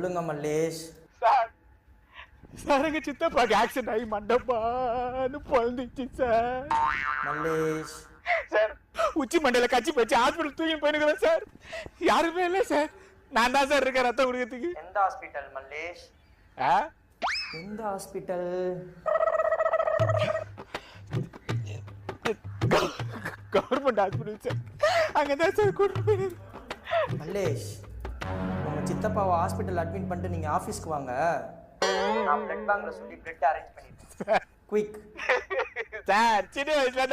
சொல்லுங்க Mallesh. Sir sir எங்க சித்தப்பாக்கு accident ஆகி மண்டப்பான்னு பொழந்துச்சு சார். மல்லேஷ் சார் உச்சி மண்டையில கச்சி போச்சு ஹாஸ்பிட்டல் தூக்கி போயிருக்கிறேன் சார். யாருமே இல்லை சார். நான் தான் சார் இருக்கேன் ரத்தம் குடிக்கிறதுக்கு. எந்த ஹாஸ்பிட்டல் மல்லேஷ்? ஆ எந்த ஹாஸ்பிட்டல்? Government hospital sir. அங்கதான் சார் கூட்டிட்டு போயிருக்கேன். மல்லேஷ் உங்க சித்தப்பாவை ஹாஸ்பிட்டல் அட்மிட் பண்ணிட்டு நீங்க ஆஃபீஸ்க்கு வாங்க. நான் பிளட் பேங்க்ல சொல்லி பிளட் அரேஞ்ச் பண்ணிட்டேன். குயிக் சார் சின்ன வயசுல